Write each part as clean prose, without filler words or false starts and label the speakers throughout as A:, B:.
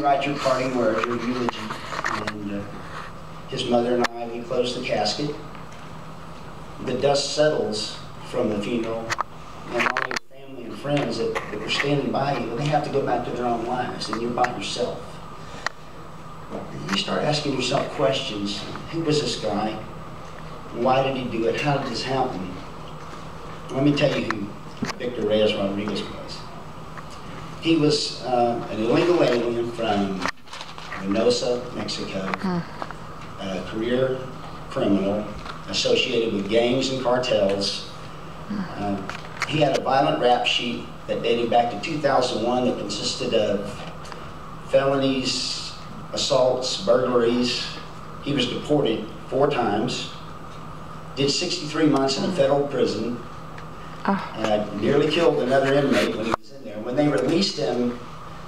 A: Write your parting words, your eulogy. And his mother and I, we closed the casket. The dust settles from the funeral, and all your family and friends that were standing by you, they have to go back to their own lives, and you're by yourself. And you start asking yourself questions. Who was this guy? Why did he do it? How did this happen? Let me tell you who Victor Reyes Rodriguez was. He was an illegal alien from Reynosa, Mexico, a career criminal associated with gangs and cartels. He had a violent rap sheet that dated back to 2001 that consisted of felonies, assaults, burglaries. He was deported 4 times, did 63 months in a federal prison, nearly killed another inmate when he was in there. When they released him,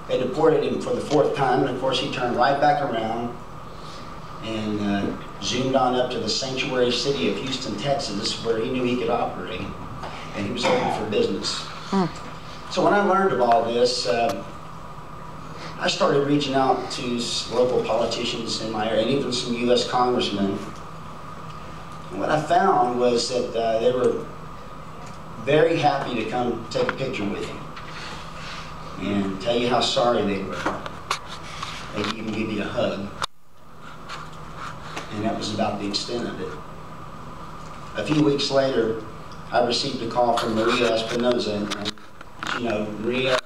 A: they deported him for the 4th time, and of course he turned right back around and zoomed on up to the sanctuary city of Houston, Texas, where he knew he could operate, and he was open for business. So when I learned of all this, I started reaching out to local politicians in my area, and even some U.S. congressmen. And what I found was that they were very happy to come take a picture with you and tell you how sorry they were. They'd even give you a hug. And that was about the extent of it. A few weeks later, I received a call from Maria Espinoza. And, you know, Maria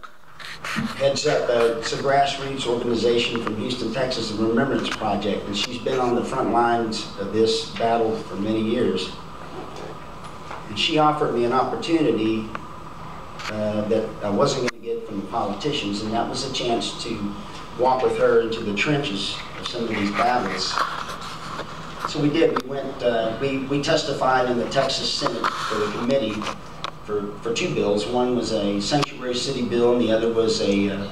A: heads up it's a grassroots organization from Houston, Texas, the Remembrance Project, and she's been on the front lines of this battle for many years. And she offered me an opportunity that I wasn't going to get from the politicians, and that was a chance to walk with her into the trenches of some of these battles. So we did. We went. We testified in the Texas Senate for the committee for 2 bills. One was a sanctuary city bill, and the other was a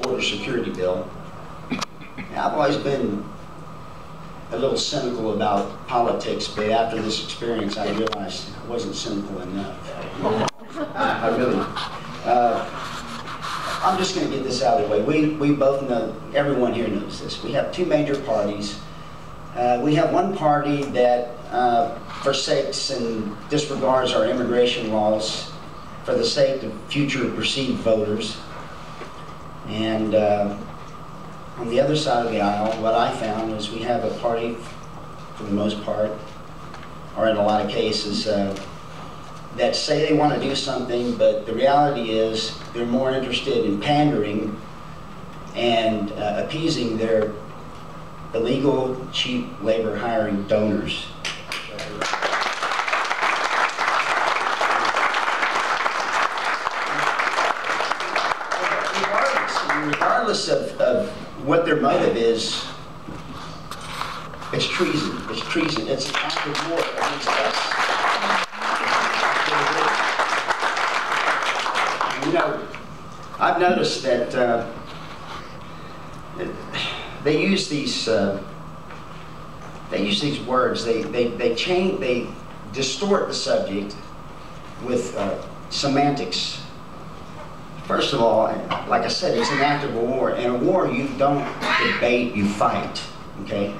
A: border security bill. Now, I've always been a little cynical about politics, but after this experience, I realized I wasn't cynical enough. I really. I'm just going to get this out of the way. We both know, everyone here knows this. We have 2 major parties. We have one party that forsakes and disregards our immigration laws for the sake of future perceived voters. And on the other side of the aisle, what I found is we have a party, for the most part, or in a lot of cases, that say they want to do something, but the reality is they're more interested in pandering and appeasing their illegal, cheap labor hiring donors. Regardless of what their motive is, it's treason. It's treason. It's an act of war against us. You know, I've noticed that they use these words. They distort the subject with semantics. First of all, like I said, it's an act of war. In a war, you don't debate, you fight. Okay.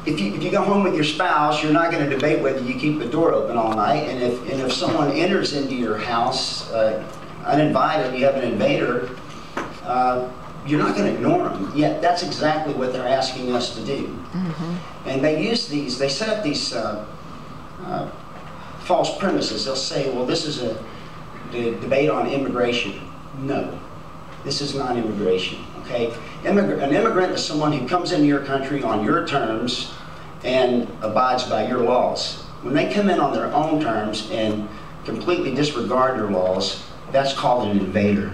A: If you go home with your spouse, you're not going to debate whether you keep the door open all night. And if someone enters into your house uninvited, you have an invader, you're not going to ignore them. Yet that's exactly what they're asking us to do. And they set up these false premises. They'll say, well, this is a debate on immigration. No, this is not immigration. Okay, an immigrant is someone who comes into your country on your terms and abides by your laws. When they come in on their own terms and completely disregard your laws, that's called an invader.